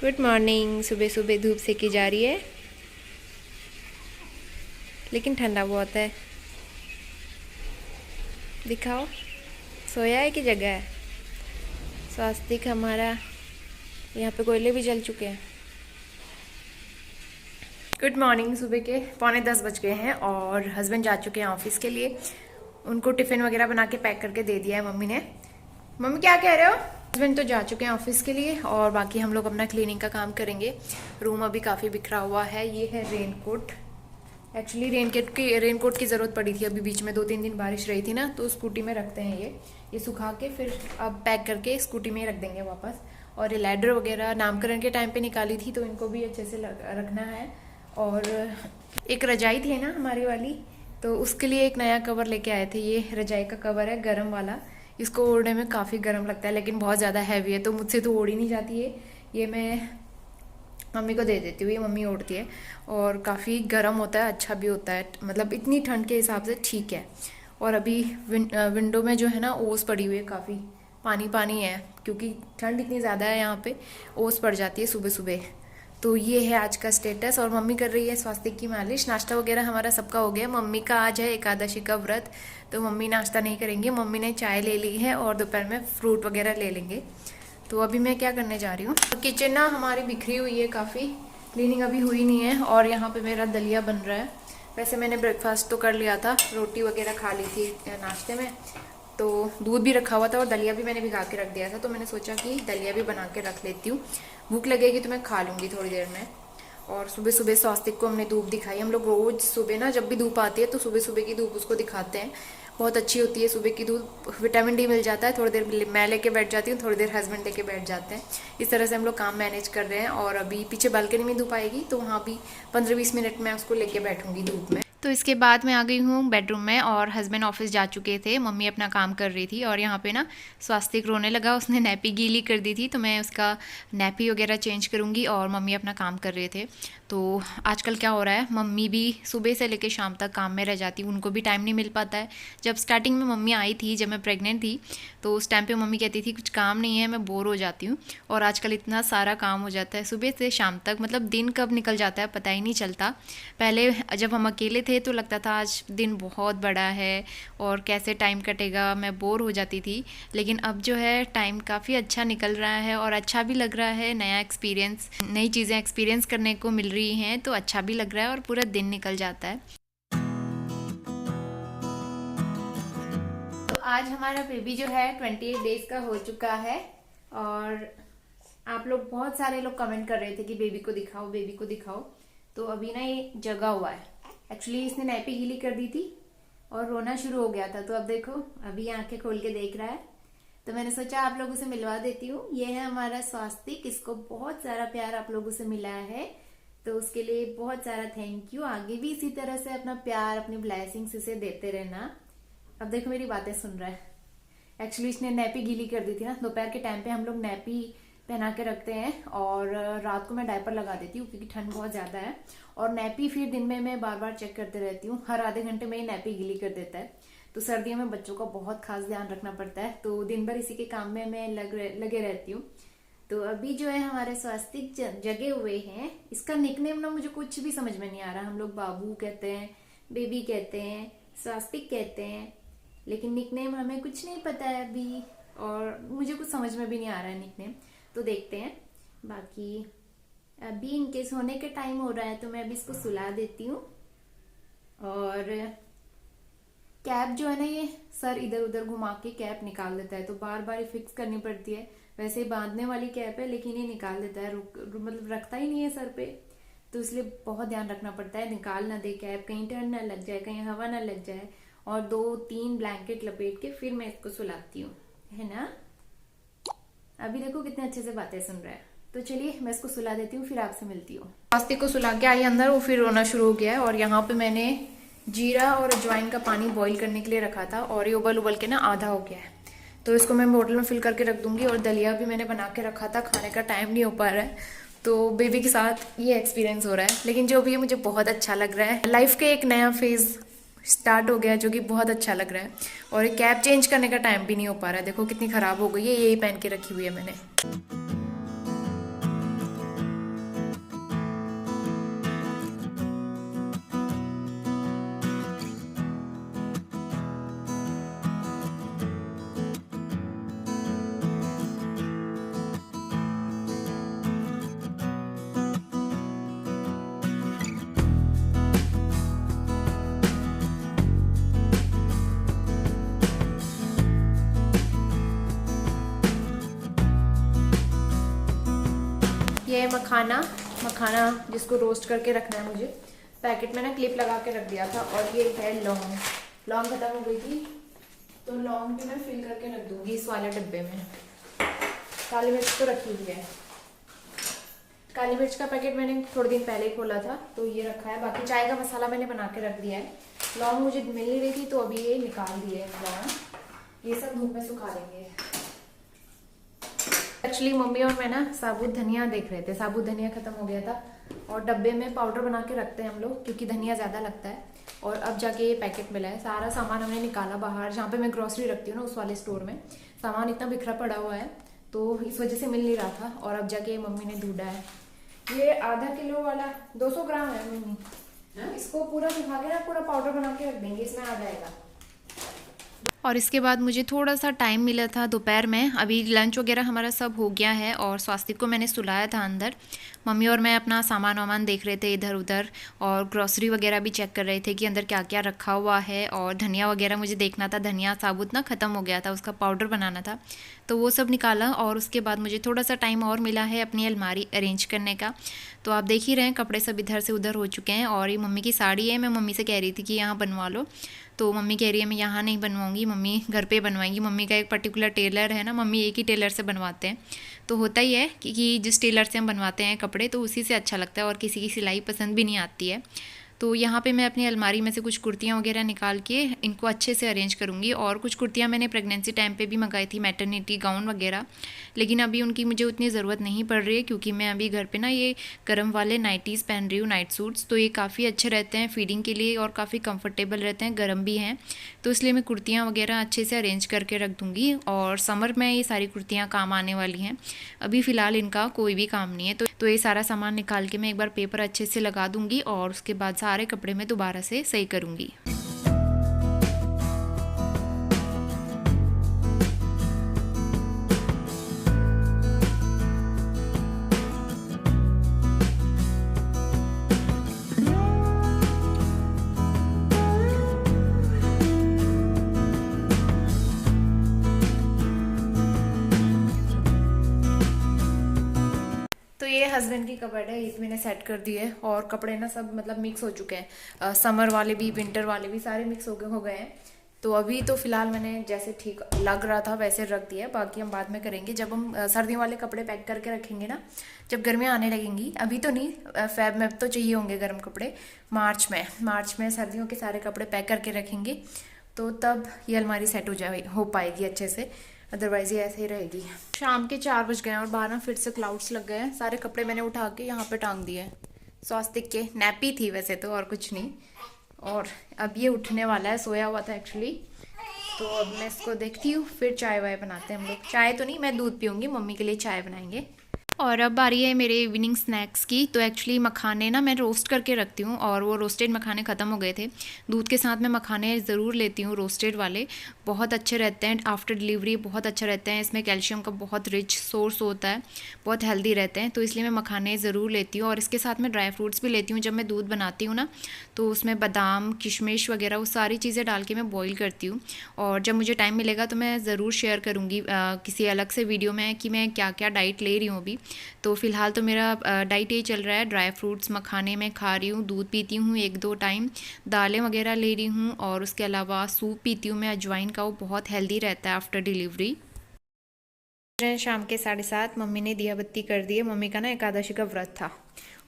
Good morning. सुबह सुबह धूप सेकी जा रही है, लेकिन ठंडा बहुत है। दिखाओ, सोया है कि जगह है? स्वास्तिक हमारा, यहाँ पे कोयले भी जल चुके हैं। Good morning. सुबह के 9:45 बज गए हैं और हस्बैंड जा चुके हैं ऑफिस के लिए। उनको टिफ़िन वगैरह बना के पैक करके दे दिया है मम्मी ने। मम्मी क्या कह रहे हो? हस्बैंड तो जा चुके हैं ऑफिस के लिए और बाकी हम लोग अपना क्लीनिंग का काम करेंगे। रूम अभी काफ़ी बिखरा हुआ है। ये है रेनकोट। एक्चुअली रेनकोट की ज़रूरत पड़ी थी, अभी बीच में 2-3 दिन बारिश रही थी ना, तो स्कूटी में रखते हैं ये सुखा के फिर अब पैक करके स्कूटी में रख देंगे वापस। और ये लैडर वगैरह नामकरण के टाइम पे निकाली थी, तो इनको भी अच्छे से रखना है। और एक रजाई थी ना हमारी वाली, तो उसके लिए एक नया कवर लेके आए थे। ये रजाई का कवर है गर्म वाला। इसको ओढ़ने में काफ़ी गर्म लगता है, लेकिन बहुत ज़्यादा हैवी है तो मुझसे तो ओढ़ ही नहीं जाती है। ये मैं मम्मी को दे देती हूँ, ये मम्मी ओढ़ती है। और काफ़ी गर्म होता है, अच्छा भी होता है, मतलब इतनी ठंड के हिसाब से ठीक है। और अभी विंडो में जो है ना ओस पड़ी हुई है, काफ़ी पानी पानी है, क्योंकि ठंड इतनी ज़्यादा है यहाँ पे, ओस पड़ जाती है सुबह सुबह। तो ये है आज का स्टेटस। और मम्मी कर रही है स्वास्तिक की मालिश। नाश्ता वगैरह हमारा सबका हो गया। मम्मी का आज है एकादशी का व्रत, तो मम्मी नाश्ता नहीं करेंगे। मम्मी ने चाय ले ली है और दोपहर में फ्रूट वगैरह ले लेंगे। तो अभी मैं क्या करने जा रही हूँ, किचन ना हमारी बिखरी हुई है काफ़ी, क्लीनिंग अभी हुई नहीं है। और यहाँ पे मेरा दलिया बन रहा है। वैसे मैंने ब्रेकफास्ट तो कर लिया था, रोटी वगैरह खा ली थी नाश्ते में, तो दूध भी रखा हुआ था और दलिया भी मैंने भिगा के रख दिया था। तो मैंने सोचा कि दलिया भी बना के रख लेती हूँ, भूख लगेगी तो मैं खा लूँगी थोड़ी देर में। और सुबह सुबह स्वास्तिक को हमने धूप दिखाई। हम लोग रोज़ सुबह ना जब भी धूप आती है तो सुबह सुबह की धूप उसको दिखाते हैं। बहुत अच्छी होती है सुबह की धूप, विटामिन डी मिल जाता है। थोड़ी देर मैं लेके बैठ जाती हूँ, थोड़ी देर हस्बैंड लेके बैठ जाते हैं। इस तरह से हम लोग काम मैनेज कर रहे हैं। और अभी पीछे बालकनी में धूप आएगी तो वहाँ भी 15-20 मिनट में उसको लेके बैठूंगी धूप में। तो इसके बाद मैं आ गई हूँ बेडरूम में और हस्बैंड ऑफिस जा चुके थे। मम्मी अपना काम कर रही थी और यहाँ पे ना स्वास्तिक रोने लगा, उसने नैपी गीली कर दी थी, तो मैं उसका नैपी वगैरह चेंज करूँगी और मम्मी अपना काम कर रहे थे। तो आजकल क्या हो रहा है, मम्मी भी सुबह से लेकर शाम तक काम में रह जाती, उनको भी टाइम नहीं मिल पाता है। जब स्टार्टिंग में मम्मी आई थी, जब मैं प्रेग्नेंट थी, तो उस टाइम पे मम्मी कहती थी कुछ काम नहीं है, मैं बोर हो जाती हूँ। और आजकल इतना सारा काम हो जाता है सुबह से शाम तक, मतलब दिन कब निकल जाता है पता ही नहीं चलता। पहले जब हम अकेले थे तो लगता था आज दिन बहुत बड़ा है और कैसे टाइम कटेगा, मैं बोर हो जाती थी। लेकिन अब जो है टाइम काफ़ी अच्छा निकल रहा है और अच्छा भी लग रहा है। नया एक्सपीरियंस, नई चीज़ें एक्सपीरियंस करने को मिल रही हैं, तो अच्छा भी लग रहा है और पूरा दिन निकल जाता है। तो आज हमारा बेबी जो है 28 डेज का हो चुका है। और आप लोग बहुत सारे लोग कमेंट कर रहे थे कि बेबी को दिखाओ, बेबी को दिखाओ। तो अभी ना ये जगा हुआ है। एक्चुअली इसने नैपी गीली कर दी थी और रोना शुरू हो गया था। तो अब देखो, अभी आंखें खोल के देख रहा है। तो मैंने सोचा आप लोगों से मिलवा देती हूँ। ये है हमारा स्वास्तिक, इसको बहुत सारा प्यार आप लोगों से मिला है, तो उसके लिए बहुत सारा थैंक यू। आगे भी इसी तरह से अपना प्यार, अपनी ब्लेसिंग्स इसे देते रहना। अब देखो मेरी बातें सुन रहा है। एक्चुअली इसने नैपी गीली कर दी थी ना, दोपहर के टाइम पे हम लोग नैपी पहना के रखते हैं और रात को मैं डायपर लगा देती हूँ क्योंकि ठंड बहुत ज्यादा है। और नैपी फिर दिन में मैं बार बार चेक करते रहती हूँ, हर आधे घंटे में ही नैपी गीली कर देता है। तो सर्दियों में बच्चों का बहुत खास ध्यान रखना पड़ता है, तो दिन भर इसी के काम में मैं लगे रहती हूँ। तो अभी जो है हमारे स्वास्तिक जगे हुए हैं। इसका निकनेम ना मुझे कुछ भी समझ में नहीं आ रहा। हम लोग बाबू कहते हैं, बेबी कहते हैं, स्वास्तिक कहते हैं, लेकिन निकनेम हमें कुछ नहीं पता है अभी और मुझे कुछ समझ में भी नहीं आ रहा है निकनेम। तो देखते हैं। बाकी अभी इनके सोने के टाइम हो रहा है तो मैं अभी इसको सुला देती हूँ। और कैप जो है ना, ये सर इधर उधर घुमा के कैप निकाल देता है, तो बार बार फिक्स करनी पड़ती है। वैसे ही बांधने वाली कैप है लेकिन ये निकाल देता है, मतलब रखता ही नहीं है सर पे। तो इसलिए बहुत ध्यान रखना पड़ता है, निकाल ना दे कैप, कहीं ठंड ना लग जाए, कहीं हवा ना लग जाए। और 2-3 ब्लैंकेट लपेट के फिर मैं इसको सुलाती हूँ, है ना। अभी देखो कितने अच्छे से बातें सुन रहा है। तो चलिए मैं इसको सुला देती हूँ, फिर आपसे मिलती हूँ। स्वास्तिक को सुला के आई अंदर, वो फिर रोना शुरू हो गया है। और यहाँ पे मैंने जीरा और अजवाइन का पानी बॉईल करने के लिए रखा था और ये उबल उबल के ना आधा हो गया है, तो इसको मैं बोतल में फिल करके रख दूंगी। और दलिया भी मैंने बना के रखा था, खाने का टाइम नहीं हो पा रहा है, तो बेबी के साथ ये एक्सपीरियंस हो रहा है। लेकिन जो भी है मुझे बहुत अच्छा लग रहा है। लाइफ के एक नया फेज स्टार्ट हो गया जो कि बहुत अच्छा लग रहा है। और ये कैप चेंज करने का टाइम भी नहीं हो पा रहा है, देखो कितनी खराब हो गई है, यही पहन के रखी हुई है मैंने। ये है मखाना, मखाना जिसको रोस्ट करके रखना है मुझे। पैकेट में ना क्लिप लगा के रख दिया था। और ये है लौंग, लौंग खत्म हो गई थी तो लौंग भी मैं फिल करके रख दूंगी इस वाले डिब्बे में। काली मिर्च तो रखी हुई है, काली मिर्च का पैकेट मैंने थोड़े दिन पहले ही खोला था तो ये रखा है। बाकी चाय का मसाला मैंने बना के रख दिया है। लौंग मुझे मिल नहीं रही थी तो अभी ये निकाल दिए लौंग, ये सब धूप में सुखा देंगे। एक्चुअली मम्मी और मैं ना साबुत धनिया देख रहे थे, साबुत धनिया खत्म हो गया था और डब्बे में पाउडर बना के रखते हैं हम लोग क्योंकि धनिया ज़्यादा लगता है। और अब जाके ये पैकेट मिला है। सारा सामान हमने निकाला बाहर, जहाँ पे मैं ग्रोसरी रखती हूँ ना उस वाले स्टोर में। सामान इतना बिखरा पड़ा हुआ है तो इस वजह से मिल नहीं रहा था और अब जाके मम्मी ने ढूंढा है। ये आधा किलो वाला 200 ग्राम है मम्मी, इसको पूरा सुखा के ना पूरा पाउडर बना के रख देंगे, इसमें आ जाएगा। और इसके बाद मुझे थोड़ा सा टाइम मिला था दोपहर में। अभी लंच वगैरह हमारा सब हो गया है और स्वास्तिक को मैंने सुलाया था अंदर। मम्मी और मैं अपना सामान वामान देख रहे थे इधर उधर और ग्रोसरी वगैरह भी चेक कर रहे थे कि अंदर क्या क्या रखा हुआ है। और धनिया वगैरह मुझे देखना था, धनिया साबुत ना ख़त्म हो गया था, उसका पाउडर बनाना था तो वो सब निकाला। और उसके बाद मुझे थोड़ा सा टाइम और मिला है अपनी अलमारी अरेंज करने का। तो आप देख ही रहे हैं कपड़े सब इधर से उधर हो चुके हैं। और ये मम्मी की साड़ी है, मैं मम्मी से कह रही थी कि यहाँ बनवा लो तो मम्मी कह रही है मैं यहाँ नहीं बनवाऊँगी, मम्मी घर पे बनवाएंगी। मम्मी का एक पर्टिकुलर टेलर है ना, मम्मी एक ही टेलर से बनवाते हैं तो होता ही है कि जिस टेलर से हम बनवाते हैं कपड़े तो उसी से अच्छा लगता है और किसी की सिलाई पसंद भी नहीं आती है। तो यहाँ पे मैं अपनी अलमारी में से कुछ कुर्तियाँ वगैरह निकाल के इनको अच्छे से अरेंज करूँगी। और कुछ कुर्तियाँ मैंने प्रेगनेंसी टाइम पे भी मंगाई थी, मैटरनिटी गाउन वगैरह, लेकिन अभी उनकी मुझे उतनी ज़रूरत नहीं पड़ रही है क्योंकि मैं अभी घर पे ना ये गर्म वाले नाइटीज़ पहन रही हूँ, नाइट सूट्स। तो ये काफ़ी अच्छे रहते हैं फीडिंग के लिए और काफ़ी कंफर्टेबल रहते हैं, गर्म भी हैं। तो इसलिए मैं कुर्तियाँ वगैरह अच्छे से अरेंज करके रख दूँगी और समर में ये सारी कुर्तियाँ काम आने वाली हैं। अभी फ़िलहाल इनका कोई भी काम नहीं है। तो ये सारा सामान निकाल के मैं एक बार पेपर अच्छे से लगा दूँगी और उसके बाद सारे कपड़े मैं दोबारा से सही करूँगी। तो ये हस्बैंड की कबर्ड है, ये मैंने सेट कर दी है। और कपड़े ना सब मतलब मिक्स हो चुके हैं, समर वाले भी विंटर वाले भी सारे मिक्स हो गए हैं। तो अभी तो फिलहाल मैंने जैसे ठीक लग रहा था वैसे रख दिया है, बाकी हम बाद में करेंगे जब हम सर्दियों वाले कपड़े पैक करके रखेंगे ना, जब गर्मियाँ आने लगेंगी। अभी तो नहीं, फेब में तो चाहिए होंगे गर्म कपड़े। मार्च में सर्दियों के सारे कपड़े पैक करके रखेंगे तो तब ये अलमारी सेट हो पाएगी अच्छे से, अदरवाइज ये ऐसे ही रहेगी। शाम के 4 बज गए हैं और बाहर ना फिर से क्लाउड्स लग गए हैं। सारे कपड़े मैंने उठा के यहाँ पे टांग दिए हैं। स्वास्तिक के नैपी थी वैसे तो और कुछ नहीं। और अब ये उठने वाला है, सोया हुआ था एक्चुअली। तो अब मैं इसको देखती हूँ, फिर चाय वाय बनाते हैं हम लोग। चाय तो नहीं, मैं दूध पीऊँगी, मम्मी के लिए चाय बनाएंगे। और अब बारी है मेरे इवनिंग स्नैक्स की। तो एक्चुअली मखाने ना मैं रोस्ट करके रखती हूँ और वो रोस्टेड मखाने ख़त्म हो गए थे। दूध के साथ मैं मखाने ज़रूर लेती हूँ, रोस्टेड वाले बहुत अच्छे रहते हैं। आफ्टर डिलीवरी बहुत अच्छे रहते हैं, इसमें कैल्शियम का बहुत रिच सोर्स होता है, बहुत हेल्दी रहते हैं। तो इसलिए मैं मखाने ज़रूर लेती हूँ। और इसके साथ मैं ड्राई फ्रूट्स भी लेती हूँ। जब मैं दूध बनाती हूँ ना तो उसमें बादाम, किशमिश वगैरह वो सारी चीज़ें डाल के मैं बॉईल करती हूँ। और जब मुझे टाइम मिलेगा तो मैं ज़रूर शेयर करूँगी किसी अलग से वीडियो में कि मैं क्या क्या डाइट ले रही हूँ अभी। तो फ़िलहाल तो मेरा डाइट ये चल रहा है, ड्राई फ्रूट्स मखाने में खा रही हूँ, दूध पीती हूँ 1-2 टाइम, दालें वगैरह ले रही हूँ और उसके अलावा सूप पीती हूँ मैं अजवाइन का, वो बहुत हेल्दी रहता है आफ्टर डिलीवरी। शाम के 7:30 मम्मी ने दिया बत्ती कर दी है। मम्मी का ना एकादशी का व्रत था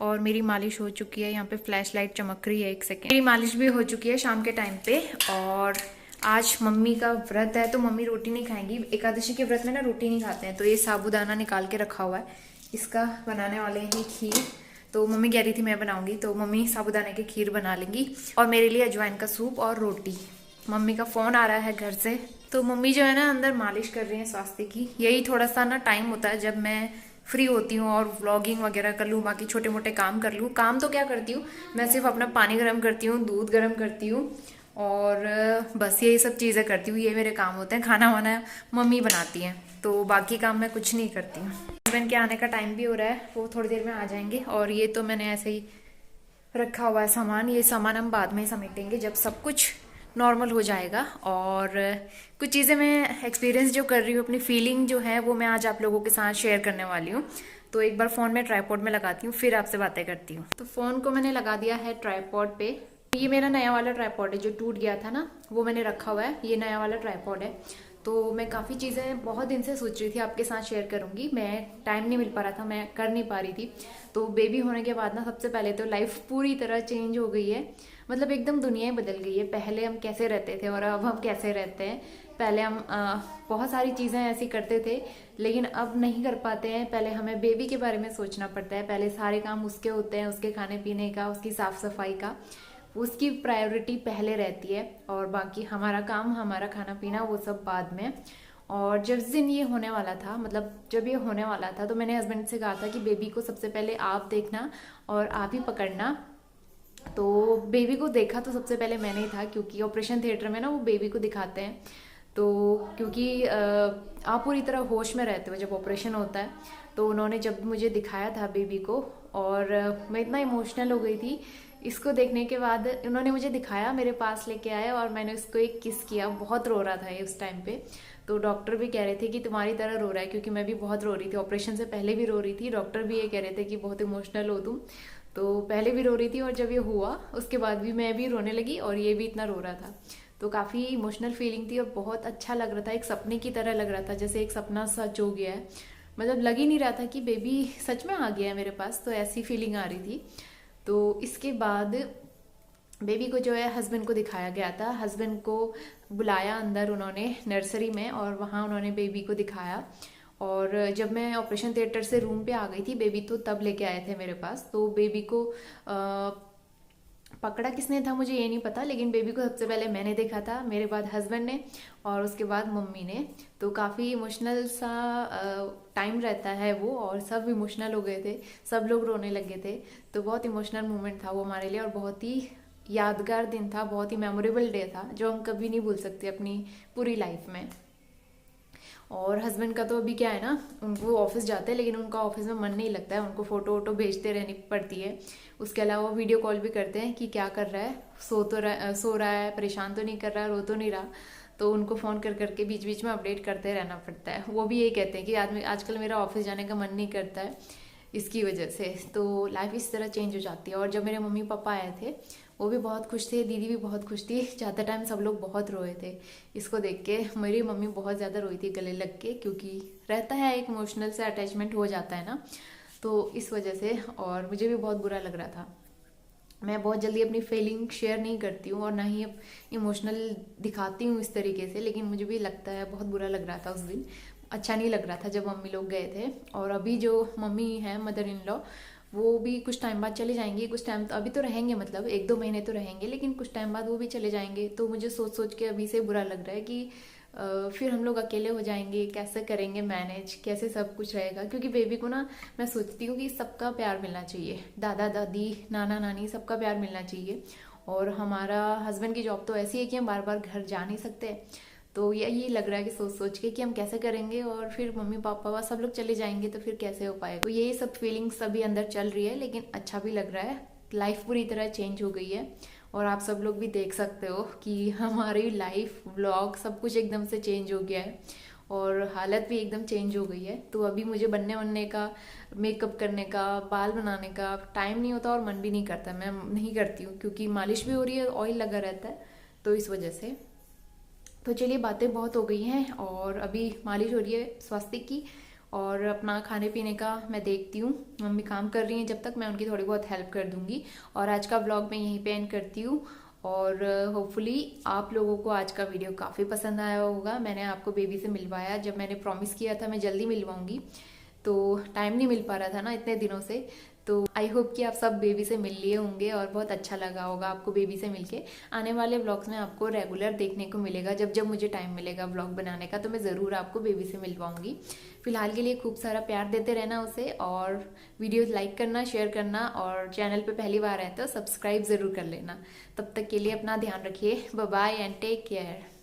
और मेरी मालिश हो चुकी है। यहाँ पे फ्लैश लाइट चमक रही है, 1 सेकेंड। मेरी मालिश भी हो चुकी है शाम के टाइम पे। और आज मम्मी का व्रत है तो मम्मी रोटी नहीं खाएंगी। एकादशी के व्रत में ना रोटी नहीं खाते हैं। तो ये साबूदाना निकाल के रखा हुआ है, इसका बनाने वाले हैं खीर। तो मम्मी कह रही थी मैं बनाऊंगी तो मम्मी साबूदाने की खीर बना लेंगी और मेरे लिए अजवाइन का सूप और रोटी। मम्मी का फ़ोन आ रहा है घर से, तो मम्मी जो है ना अंदर मालिश कर रही है स्वास्थ्य की। यही थोड़ा सा ना टाइम होता है जब मैं फ्री होती हूँ और व्लॉगिंग वगैरह कर लूँ, बाकी छोटे मोटे काम कर लूँ। काम तो क्या करती हूँ मैं, सिर्फ अपना पानी गर्म करती हूँ, दूध गर्म करती हूँ और बस यही सब चीज़ें करती हूँ। ये मेरे काम होते हैं। खाना वाना मम्मी बनाती हैं तो बाकी काम मैं कुछ नहीं करती हूँ। हस्बैंड के आने का टाइम भी हो रहा है, वो थोड़ी देर में आ जाएंगे। और ये तो मैंने ऐसे ही रखा हुआ है सामान, ये सामान हम बाद में समेटेंगे जब सब कुछ नॉर्मल हो जाएगा। और कुछ चीज़ें मैं एक्सपीरियंस जो कर रही हूँ, अपनी फीलिंग जो है वो मैं आज आप लोगों के साथ शेयर करने वाली हूँ। तो एक बार फ़ोन में ट्राइपॉड में लगाती हूँ, फिर आपसे बातें करती हूँ। तो फ़ोन को मैंने लगा दिया है ट्राइपॉड पे। ये मेरा नया वाला ट्राइपॉड है, जो टूट गया था ना, वो मैंने रखा हुआ है। ये नया वाला ट्राइपॉड है। तो मैं काफ़ी चीज़ें बहुत दिन से सोच रही थी आपके साथ शेयर करूँगी, मैं टाइम नहीं मिल पा रहा था, मैं कर नहीं पा रही थी। तो बेबी होने के बाद ना सबसे पहले तो लाइफ पूरी तरह चेंज हो गई है। मतलब एकदम दुनिया ही बदल गई है। पहले हम कैसे रहते थे और अब हम कैसे रहते हैं। पहले हम बहुत सारी चीज़ें ऐसी करते थे, लेकिन अब नहीं कर पाते हैं। पहले हमें बेबी के बारे में सोचना पड़ता है, पहले सारे काम उसके होते हैं, उसके खाने पीने का, उसकी साफ सफाई का, उसकी प्रायोरिटी पहले रहती है, और बाकी हमारा काम, हमारा खाना पीना, वो सब बाद में। और जिस दिन ये होने वाला था, मतलब जब ये होने वाला था, तो मैंने हस्बैंड से कहा था कि बेबी को सबसे पहले आप देखना और आप ही पकड़ना। तो बेबी को देखा तो सबसे पहले मैंने ही था, क्योंकि ऑपरेशन थिएटर में ना वो बेबी को दिखाते हैं। तो क्योंकि आप पूरी तरह होश में रहते हो जब ऑपरेशन होता है, तो उन्होंने जब मुझे दिखाया था बेबी को, और मैं इतना इमोशनल हो गई थी इसको देखने के बाद। उन्होंने मुझे दिखाया, मेरे पास लेके आए, और मैंने उसको एक किस किया। बहुत रो रहा था ये उस टाइम पे। तो डॉक्टर भी कह रहे थे कि तुम्हारी तरह रो रहा है, क्योंकि मैं भी बहुत रो रही थी, ऑपरेशन से पहले भी रो रही थी। डॉक्टर भी ये कह रहे थे कि बहुत इमोशनल हो तुम। तो पहले भी रो रही थी, और जब ये हुआ उसके बाद भी मैं भी रोने लगी, और ये भी इतना रो रहा था। तो काफ़ी इमोशनल फीलिंग थी, और बहुत अच्छा लग रहा था। एक सपने की तरह लग रहा था, जैसे एक सपना सच हो गया है। मतलब लग ही नहीं रहा था कि बेबी सच में आ गया है मेरे पास, तो ऐसी फीलिंग आ रही थी। तो इसके बाद बेबी को जो है हस्बैंड को दिखाया गया था। हस्बैंड को बुलाया अंदर उन्होंने नर्सरी में, और वहाँ उन्होंने बेबी को दिखाया। और जब मैं ऑपरेशन थिएटर से रूम पे आ गई थी, बेबी तो तब लेके आए थे मेरे पास। तो बेबी को पकड़ा किसने था मुझे ये नहीं पता, लेकिन बेबी को सबसे पहले मैंने देखा था, मेरे बाद हस्बैंड ने, और उसके बाद मम्मी ने। तो काफ़ी इमोशनल सा टाइम रहता है वो, और सब इमोशनल हो गए थे, सब लोग रोने लगे थे। तो बहुत इमोशनल मोमेंट था वो हमारे लिए, और बहुत ही यादगार दिन था, बहुत ही मेमोरेबल डे था, जो हम कभी नहीं भूल सकते अपनी पूरी लाइफ में। और हस्बैंड का तो अभी क्या है ना, उनको ऑफिस जाते हैं, लेकिन उनका ऑफिस में मन नहीं लगता है, उनको फ़ोटो वोटो भेजते रहनी पड़ती है। उसके अलावा वीडियो कॉल भी करते हैं कि क्या कर रहा है, सो रहा है, परेशान तो नहीं कर रहा, रो तो नहीं रहा। तो उनको फ़ोन कर करके बीच बीच में अपडेट करते रहना पड़ता है। वो भी यही कहते हैं कि आदमी आजकल मेरा ऑफिस जाने का मन नहीं करता है इसकी वजह से। तो लाइफ इस तरह चेंज हो जाती है। और जब मेरे मम्मी पापा आए थे, वो भी बहुत खुश थे, दीदी भी बहुत खुश थी। जाते टाइम सब लोग बहुत रोए थे इसको देख के। मेरी मम्मी बहुत ज़्यादा रोई थी गले लग के, क्योंकि रहता है एक इमोशनल से अटैचमेंट हो जाता है ना, तो इस वजह से। और मुझे भी बहुत बुरा लग रहा था। मैं बहुत जल्दी अपनी फीलिंग शेयर नहीं करती हूँ, और ना ही इमोशनल दिखाती हूँ इस तरीके से, लेकिन मुझे भी लगता है बहुत बुरा लग रहा था उस दिन। अच्छा नहीं लग रहा था जब मम्मी लोग गए थे। और अभी जो मम्मी है, मदर इन लॉ, वो भी कुछ टाइम बाद चले जाएंगे। कुछ टाइम तो अभी तो रहेंगे, मतलब 1-2 महीने तो रहेंगे, लेकिन कुछ टाइम बाद वो भी चले जाएंगे। तो मुझे सोच सोच के अभी से बुरा लग रहा है कि फिर हम लोग अकेले हो जाएंगे, कैसे करेंगे मैनेज, कैसे सब कुछ रहेगा। क्योंकि बेबी को ना, मैं सोचती हूँ कि सबका प्यार मिलना चाहिए, दादा दादी, नाना नानी, सबका प्यार मिलना चाहिए। और हमारा हस्बैंड की जॉब तो ऐसी है कि हम बार बार घर जा नहीं सकते। तो यही लग रहा है कि सोच सोच के कि हम कैसे करेंगे, और फिर मम्मी पापा सब लोग चले जाएंगे तो फिर कैसे हो पाएगा। तो यही सब फीलिंग्स अभी अंदर चल रही है, लेकिन अच्छा भी लग रहा है। लाइफ पूरी तरह चेंज हो गई है, और आप सब लोग भी देख सकते हो कि हमारी लाइफ, व्लॉग, सब कुछ एकदम से चेंज हो गया है, और हालत भी एकदम चेंज हो गई है। तो अभी मुझे बनने का, मेकअप करने का, बाल बनाने का टाइम नहीं होता, और मन भी नहीं करता, मैं नहीं करती हूँ, क्योंकि मालिश भी हो रही है, ऑयल लगा रहता है, तो इस वजह से। तो चलिए, बातें बहुत हो गई हैं, और अभी मालिश हो रही है स्वास्तिक की, और अपना खाने पीने का मैं देखती हूँ। मम्मी काम कर रही हैं, जब तक मैं उनकी थोड़ी बहुत हेल्प कर दूंगी। और आज का व्लॉग मैं यहीं पे एंड करती हूँ। और होपफुली आप लोगों को आज का वीडियो काफ़ी पसंद आया होगा। मैंने आपको बेबी से मिलवाया, जब मैंने प्रॉमिस किया था मैं जल्दी मिलवाऊंगी, तो टाइम नहीं मिल पा रहा था ना इतने दिनों से। तो आई होप कि आप सब बेबी से मिल लिए होंगे, और बहुत अच्छा लगा होगा आपको बेबी से मिलके। आने वाले व्लॉग्स में आपको रेगुलर देखने को मिलेगा, जब जब मुझे टाइम मिलेगा व्लॉग बनाने का, तो मैं ज़रूर आपको बेबी से मिलवाऊंगी। फिलहाल के लिए खूब सारा प्यार देते रहना उसे, और वीडियो लाइक करना, शेयर करना, और चैनल पे पहली बार आए तो सब्सक्राइब ज़रूर कर लेना। तब तक के लिए अपना ध्यान रखिए। Bye bye and take care.